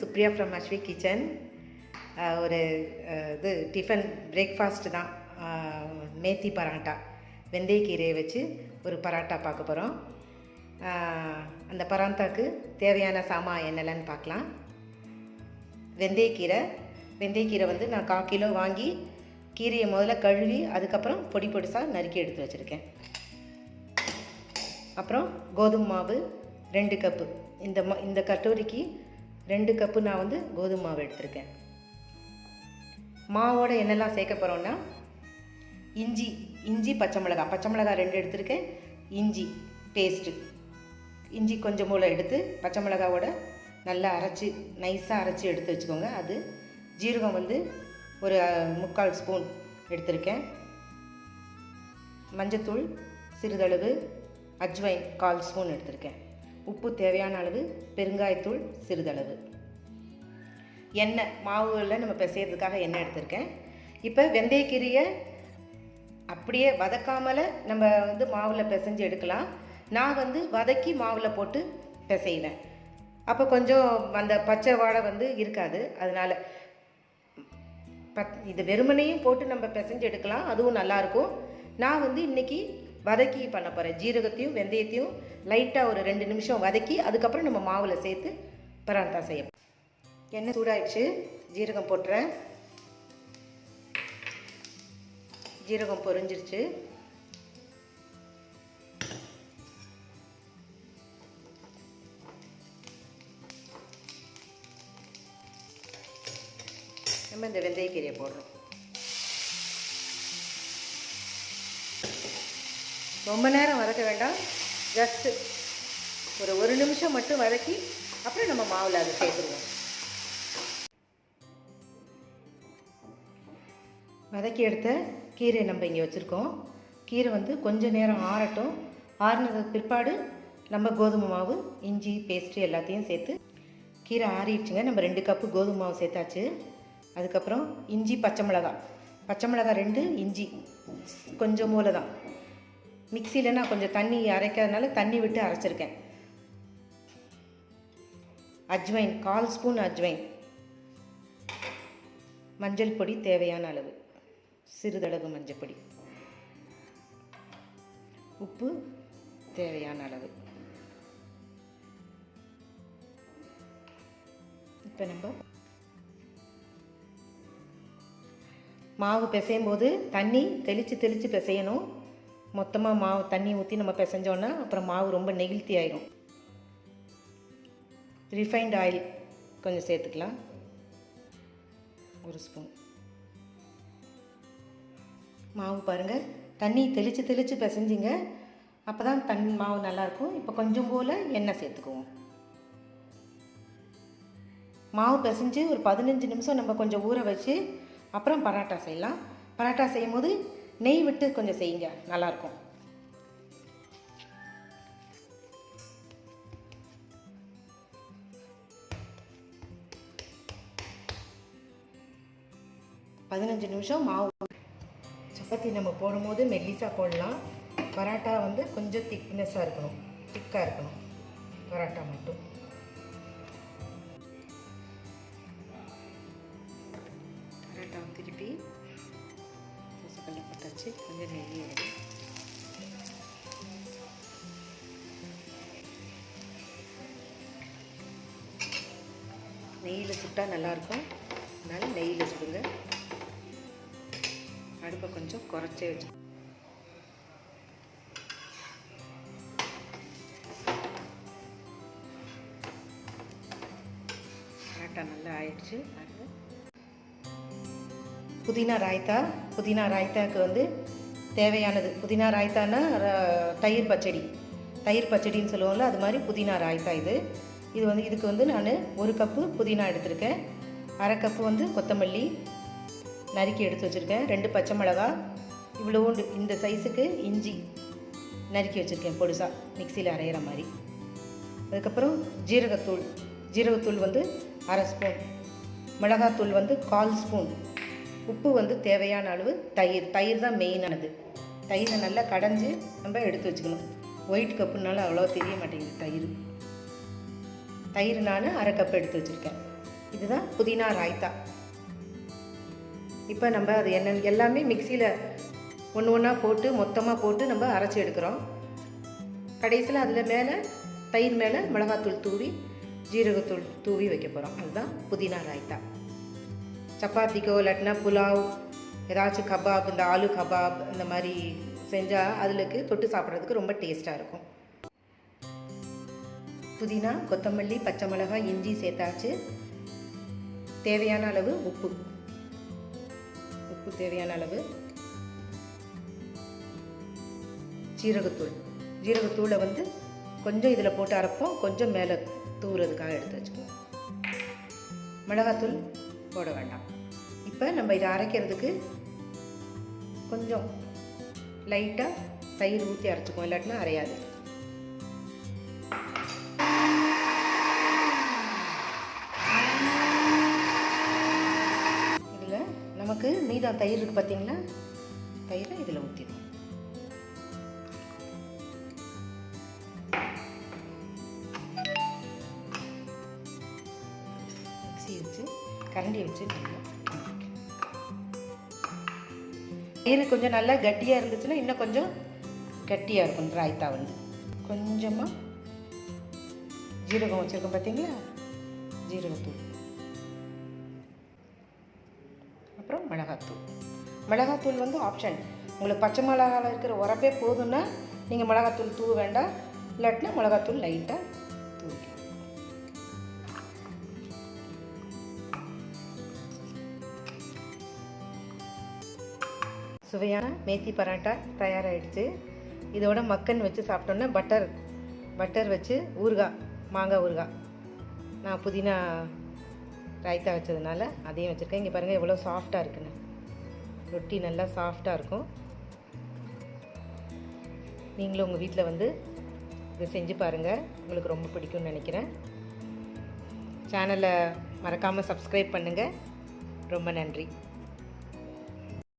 Supriya from Asvi kitchen. ஒரு இது tiffin breakfast தான். மேத்தி பராட்டா, வெந்தயக்கீரையை வச்சு ஒரு பராட்டா பார்க்க போகிறோம். அந்த பராட்டாக்கு தேவையான சாமான் என்னென்னு பார்க்கலாம். வெந்தயக்கீரை வந்து நான் 1/4 கிலோ வாங்கி கீரையை முதல்ல கழுவி அதுக்கப்புறம் பொடி பொடிசாக நறுக்கி எடுத்து வச்சுருக்கேன். அப்புறம் கோதுமை மாவு 2 கப்பு. இந்த கட்டோரிக்கு 2 கப்பு நான் வந்து கோதுமை மாவு எடுத்திருக்கேன். மாவோட என்னெல்லாம் சேர்க்க போகிறோன்னா இஞ்சி பச்சை மிளகாய் 2 எடுத்திருக்கேன். இஞ்சி பேஸ்ட்டு, இஞ்சி கொஞ்சம் மூளை எடுத்து பச்சை மிளகாவோட நல்லா நைஸாக அரைச்சி எடுத்து வச்சுக்கோங்க. அது ஜீரகம் வந்து ஒரு 3/4 ஸ்பூன் எடுத்திருக்கேன். மஞ்சத்தூள் சிறிதளவு, அஜ்வைன் 1/4 ஸ்பூன் எடுத்திருக்கேன். உப்பு தேவையான அளவு, பெருங்காயத்தூள் சிறிதளவு, எண்ணெய் மாவுகளில் நம்ம பிசைகிறதுக்காக எண்ணெய் எடுத்திருக்கேன். இப்போ வெந்தயக்கீரையை அப்படியே வதக்காமல் நம்ம வந்து மாவில் பிசைஞ்சு எடுக்கலாம். நான் வந்து வதக்கி மாவில் போட்டு பிசைவேன். அப்போ கொஞ்சம் அந்த பச்சை வாடை வந்து இருக்காது. அதனால் இது வெறுமனையும் போட்டு நம்ம பிசைஞ்சு எடுக்கலாம், அதுவும் நல்லாயிருக்கும். நான் வந்து இன்றைக்கி வதக்கி பண்ண போகிறேன். ஜீரகத்தையும் வெந்தயத்தையும் லைட்டாக ஒரு 2 நிமிஷம் வதக்கி அதுக்கப்புறம் நம்ம மாவில் சேர்த்து பராட்டா செய்ய. எண்ணெய் சூடாயிடுச்சு, ஜீரகம் போட்டுறேன். ஜீரகம் பொரிஞ்சிருச்சு. நம்ம இந்த வெந்தயக்கீரையை போடுறோம். ரொம்ப நேரம் வதக்க வேண்டாம், ஜஸ்ட்டு ஒரு 1 நிமிஷம் மட்டும் வதக்கி அப்புறம் நம்ம மாவில் அதை சேர்த்துருவோம். வதக்கி எடுத்த கீரை நம்ம இங்கே வச்சுருக்கோம். கீரை வந்து கொஞ்சம் நேரம் ஆறட்டும். ஆறினதுக்கு பிற்பாடு நம்ம கோதுமை மாவு, இஞ்சி பேஸ்ட்டு எல்லாத்தையும் சேர்த்து. கீரை ஆறிடுச்சுங்க. நம்ம 2 கப்பு கோதுமை மாவு சேர்த்தாச்சு. அதுக்கப்புறம் இஞ்சி பச்சை மிளகாய் 2, இஞ்சி கொஞ்சம் மூளை தான். மிக்சியில் நான் கொஞ்சம் தண்ணி அரைக்கிறதுனால தண்ணி விட்டு அரைச்சிருக்கேன். அஜ்வைன் 1/4 ஸ்பூன் அஜ்வைன், மஞ்சள் பொடி தேவையான அளவு, சிறிதளவு மஞ்சள் பொடி, உப்பு தேவையான அளவு. இப்போ நம்ம மாவு பிசையும் போது தண்ணி தெளித்து பிசையணும். மொத்தமாக மாவு தண்ணி ஊற்றி நம்ம பிசைஞ்சோன்னா அப்புறம் மாவு ரொம்ப நெகிழ்த்தி ஆயிடும். ரிஃபைண்ட் ஆயில் கொஞ்சம் சேர்த்துக்கலாம், 1 ஸ்பூன். மாவு பாருங்கள், தண்ணி தெளித்து பிசைஞ்சிங்க, அப்போ தான் மாவு நல்லாயிருக்கும். இப்போ கொஞ்சம் போல் எண்ணெய் சேர்த்துக்குவோம். மாவு பிசைஞ்சு ஒரு 15 நிமிஷம் நம்ம கொஞ்சம் ஊற வச்சு அப்புறம் பராட்டா செய்யலாம். பராட்டா செய்யும் போது நெய் விட்டு கொஞ்சம் செய்யுங்க, நல்லாயிருக்கும். பதினஞ்சு நிமிஷம் மாவு. சப்பாத்தி நம்ம போடும்போது மெல்லிசாக போடலாம். பராட்டா வந்து கொஞ்சம் திக்காக இருக்கணும் பராட்டா மட்டும். பராட்டா திருப்பி தோசைக்கல்ல போட்டாச்சு. கொஞ்சம் நெய் நெய்யில் சுட்டால் நல்லாயிருக்கும். அதனால் நெய்யில் சுடுங்க. அடுப்பை கொஞ்சம் குறைச்சே வச்சு. பராட்டா நல்லா ஆயிடுச்சு. புதினா ராய்த்தாக்கு வந்து தேவையானது. புதினா ராய்த்தானா தயிர் பச்சடின்னு சொல்லுவோம்ல, அது மாதிரி புதினா ராய்த்தா. இது வந்து இதுக்கு வந்து நான் 1 கப்பு புதினா எடுத்திருக்கேன். 1/2 கப்பு வந்து கொத்தமல்லி நறுக்கி எடுத்து வச்சுருக்கேன். 2 பச்சை மிளகாய், இவ்வளோண்டு இந்த சைஸுக்கு இஞ்சி நறுக்கி வச்சுருக்கேன் பொடிசாக, மிக்சியில் அரைகிற மாதிரி. அதுக்கப்புறம் ஜீரகத்தூள் வந்து 1/2 ஸ்பூன், மிளகாத்தூள் வந்து 1/4 ஸ்பூன், உப்பு வந்து தேவையான அளவு, தயிர் தான் மெயினானது. தயிரை நல்லா கடைஞ்சி நம்ம எடுத்து வச்சுக்கணும். ஒயிட் கப்புனால அவ்வளோ தெரிய மாட்டேங்குது. தயிர் நான் 1/2 கப் எடுத்து வச்சுருக்கேன். இதுதான் புதினா ராய்த்தா. இப்போ நம்ம அது எல்லாமே மிக்சியில் ஒன்று ஒன்றா போட்டு மொத்தமாக போட்டு நம்ம அரைச்சி எடுக்கிறோம். கடைசியில் அதில் மேலே தயிர் மேலே மிளகாத்தூள் தூவி ஜீரகத்தூள் தூவி வைக்க போகிறோம். அதுதான் புதினா ராய்த்தா. சப்பாத்திக்கோ இல்லாட்டினா புலாவ், ஏதாச்சும் கபாப், இந்த ஆலு கபாப் இந்த மாதிரி செஞ்சால் அதுக்கு தொட்டு சாப்பிட்றதுக்கு ரொம்ப டேஸ்ட்டாக இருக்கும். புதினா, கொத்தமல்லி, பச்சை மிளகாய், இஞ்சி சேர்த்தாச்சு. தேவையான அளவு உப்பு தேவையான அளவு, ஜீரகத்தூளை வந்து கொஞ்சம் இதில் போட்டு அரைப்போம், கொஞ்சம் மேலே தூவுறதுக்காக எடுத்து வச்சுக்குவோம். மிளகாத்தூள் போட வேண்டாம். இப்போ நம்ம இதை அரைக்கிறதுக்கு கொஞ்சம் லைட்டாக தயிர் ஊற்றி அரைச்சிக்குவோம், இல்லாட்டினா அரையாது. இதில் நமக்கு மீதம் தயிர் இருக்குது பார்த்தீங்களா, தயிரை இதில் ஊற்றிடுவோம். வச்சு கரண்டி வச்சு தயிர் கொஞ்சம் நல்லா கட்டியாக இருந்துச்சுன்னா இன்னும் கொஞ்சம் கட்டியாக இருக்கும் ராய்த்தா. வந்து கொஞ்சமாக ஜீரகம் வச்சுருக்கோம் பார்த்தீங்களா, ஜீரகத்தூள், அப்புறம் மிளகாத்தூள் வந்து ஆப்ஷன். உங்களுக்கு பச்சை மிளகாவில் இருக்கிற உரப்பே போதும்னா நீங்கள் மிளகாத்தூள் தூவ வேண்டாம், இல்லாட்டினா மிளகாத்தூள் லைட்டாக தூவிக்கணும். சுவையான மேத்தி பரோட்டா தயாராகிடுச்சு. இதோட மக்கன் வச்சு சாப்பிட்டோன்னா பட்டர் வச்சு ஊறுகாய், மாங்காய் ஊறுகாய். நான் புதினா ராய்த்தா வச்சதுனால அதையும் வச்சுருக்கேன். இங்கே பாருங்கள் எவ்வளோ சாஃப்டாக இருக்குன்னு. ரொட்டி நல்லா சாஃப்டாக இருக்கும். நீங்களும் உங்கள் வீட்டில் வந்து இதை செஞ்சு பாருங்கள், உங்களுக்கு ரொம்ப பிடிக்கும்னு நினைக்கிறேன். சேனலை மறக்காமல் சப்ஸ்கிரைப் பண்ணுங்கள். ரொம்ப நன்றி.